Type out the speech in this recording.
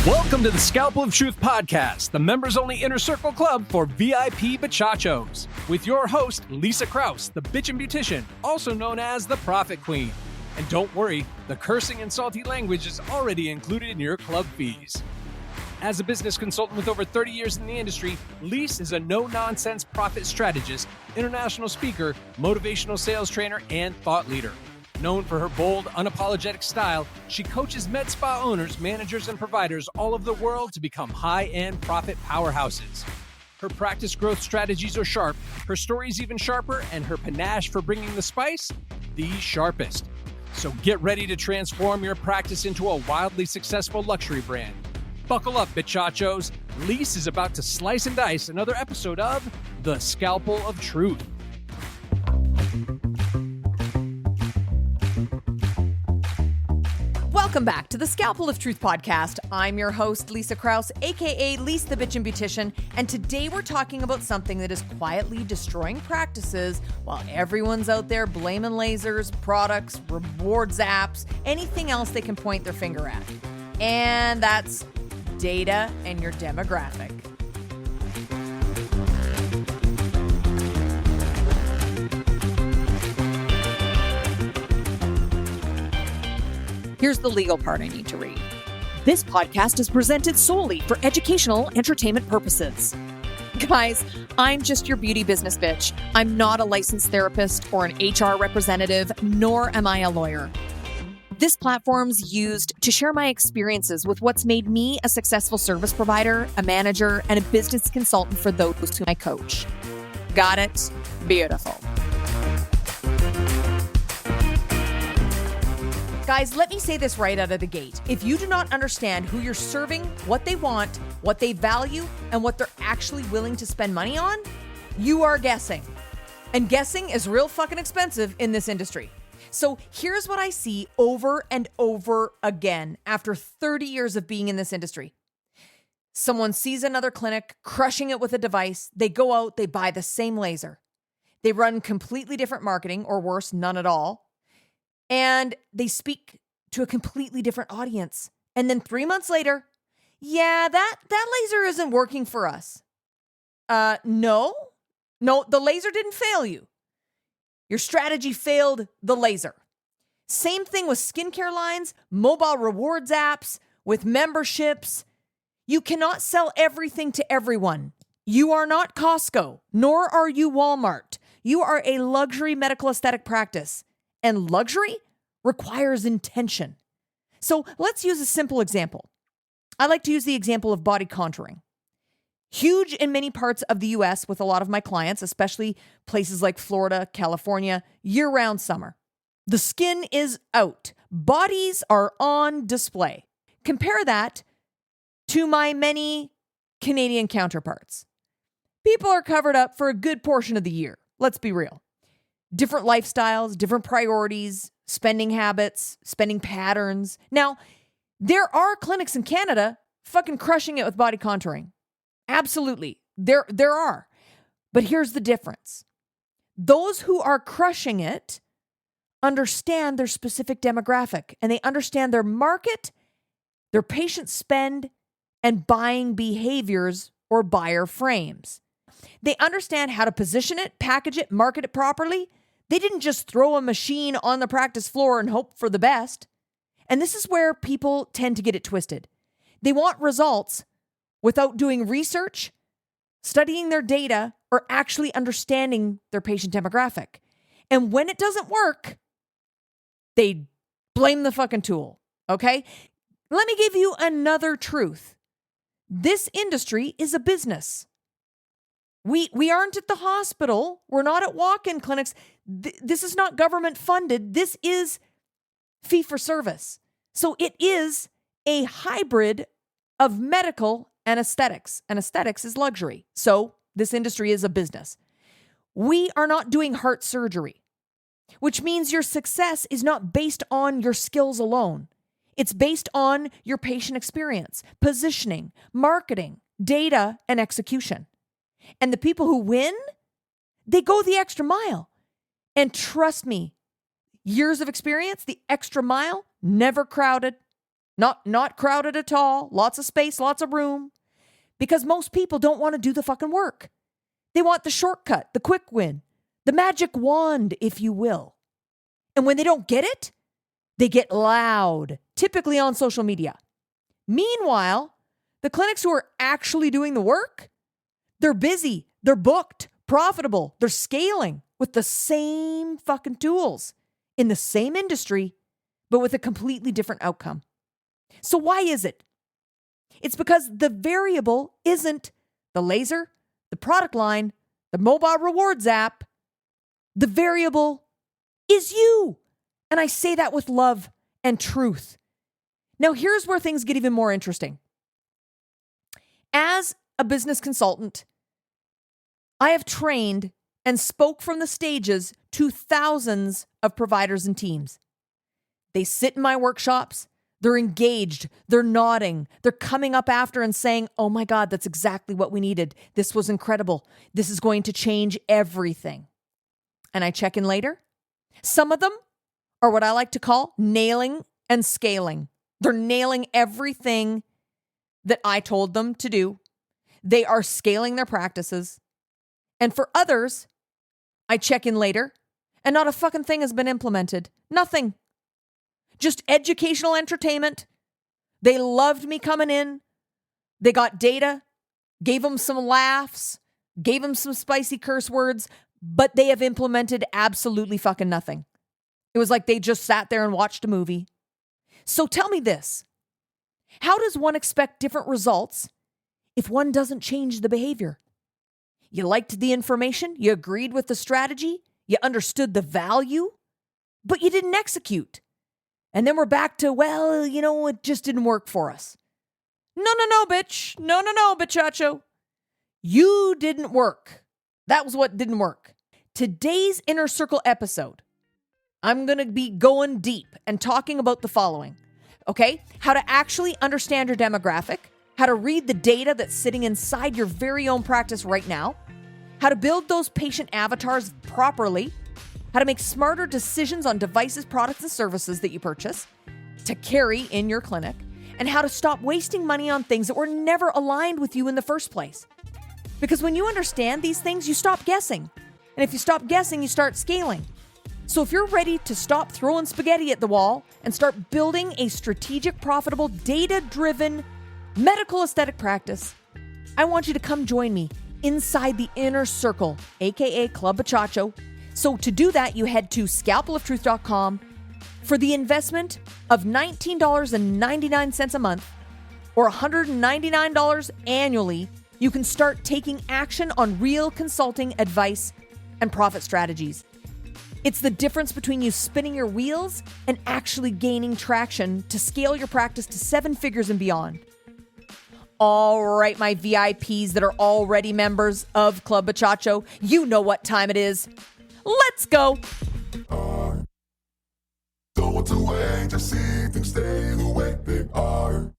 Welcome to the Scalpel of Truth podcast, the members-only inner circle club for VIP bachachos, with your host, Leisa Krause, the bitchin' beautician, also known as the Profit Queen. And don't worry, the cursing and salty language is already included in your club fees. As a business consultant with over 30 years in the industry, Leisa is a no-nonsense profit strategist, international speaker, motivational sales trainer, and thought leader. Known for her bold, unapologetic style, she coaches med spa owners, managers, and providers all over the world to become high-end profit powerhouses. Her practice growth strategies are sharp, her stories even sharper, and her panache for bringing the spice, the sharpest. So get ready to transform your practice into a wildly successful luxury brand. Buckle up, bachachos. Leisa is about to slice and dice another episode of The Scalpel of Truth. Welcome back to the Scalpel of Truth podcast. I'm your host, Leisa Krause, aka Leisa the Bitchin' Beautician, and today we're talking about something that is quietly destroying practices while everyone's out there blaming lasers, products, rewards apps, anything else they can point their finger at. And that's data and your demographic. Here's the legal part I need to read. This podcast is presented solely for educational entertainment purposes. Guys, I'm just your beauty business bitch. I'm not a licensed therapist or an HR representative, nor am I a lawyer. This platform's used to share my experiences with what's made me a successful service provider, a manager, and a business consultant for those whom I coach. Got it? Beautiful. Guys, let me say this right out of the gate. If you do not understand who you're serving, what they want, what they value, and what they're actually willing to spend money on, you are guessing. And guessing is real fucking expensive in this industry. So here's what I see over and over again after 30 years of being in this industry. Someone sees another clinic crushing it with a device. They go out, they buy the same laser. They run completely different marketing, or worse, none at all. And they speak to a completely different audience. And then 3 months later, yeah, that laser isn't working for us. No, the laser didn't fail you. Your strategy failed the laser. Same thing with skincare lines, mobile rewards apps, with memberships. You cannot sell everything to everyone. You are not Costco, nor are you Walmart. You are a luxury medical aesthetic practice. And luxury requires intention. So let's use a simple example. I like to use the example of body contouring. Huge in many parts of the US with a lot of my clients, especially places like Florida, California, year-round summer. The skin is out. Bodies are on display. Compare that to my many Canadian counterparts. People are covered up for a good portion of the year. Let's be real. Different lifestyles, different priorities, spending habits, spending patterns. Now, there are clinics in Canada fucking crushing it with body contouring. Absolutely. There are. But here's the difference. Those who are crushing it understand their specific demographic, and they understand their market, their patient spend, and buying behaviors or buyer frames. They understand how to position it, package it, market it properly. They didn't just throw a machine on the practice floor and hope for the best. And this is where people tend to get it twisted. They want results without doing research, studying their data, or actually understanding their patient demographic. And when it doesn't work, they blame the fucking tool, okay? Let me give you another truth. This industry is a business. We aren't at the hospital. We're not at walk-in clinics. This is not government funded. This is fee for service. So it is a hybrid of medical and aesthetics. And aesthetics is luxury. So this industry is a business. We are not doing heart surgery, which means your success is not based on your skills alone. It's based on your patient experience, positioning, marketing, data, and execution. And the people who win, they go the extra mile. And trust me, years of experience, the extra mile, never crowded, Not crowded at all. Lots of space, lots of room. Because most people don't want to do the fucking work. They want the shortcut, the quick win, the magic wand, if you will. And when they don't get it, they get loud, typically on social media. Meanwhile, the clinics who are actually doing the work, they're busy, they're booked, profitable, they're scaling with the same fucking tools in the same industry, but with a completely different outcome. So why is it? It's because the variable isn't the laser, the product line, the mobile rewards app. The variable is you. And I say that with love and truth. Now, here's where things get even more interesting. As a business consultant, I have trained and spoke from the stages to thousands of providers and teams. They sit in my workshops. They're engaged. They're nodding. They're coming up after and saying, oh my God, that's exactly what we needed. This was incredible. This is going to change everything. And I check in later. Some of them are what I like to call nailing and scaling. They're nailing everything that I told them to do. They are scaling their practices. And for others, I check in later and not a fucking thing has been implemented. Nothing. Just educational entertainment. They loved me coming in. They got data, gave them some laughs, gave them some spicy curse words, but they have implemented absolutely fucking nothing. It was like they just sat there and watched a movie. So tell me this. How does one expect different results if one doesn't change the behavior? You liked the information, you agreed with the strategy, you understood the value, but you didn't execute. And then we're back to, well, it just didn't work for us. No, bitch. No, bitchacho. You didn't work. That was what didn't work. Today's Inner Circle episode, I'm going to be going deep and talking about the following. Okay? How to actually understand your demographic, how to read the data that's sitting inside your very own practice right now, how to build those patient avatars properly, how to make smarter decisions on devices, products, and services that you purchase to carry in your clinic, and how to stop wasting money on things that were never aligned with you in the first place. Because when you understand these things, you stop guessing. And if you stop guessing, you start scaling. So if you're ready to stop throwing spaghetti at the wall and start building a strategic, profitable, data-driven medical aesthetic practice, I want you to come join me inside the Inner Circle, aka Club Bachacho. So to do that, you head to scalpeloftruth.com. For the investment of $19.99 a month or $199 annually, you can start taking action on real consulting advice and profit strategies. It's the difference between you spinning your wheels and actually gaining traction to scale your practice to 7 figures and beyond. All right, my VIPs that are already members of Club Bachacho, you know what time it is. Let's go. Going away to see things stay the way they are.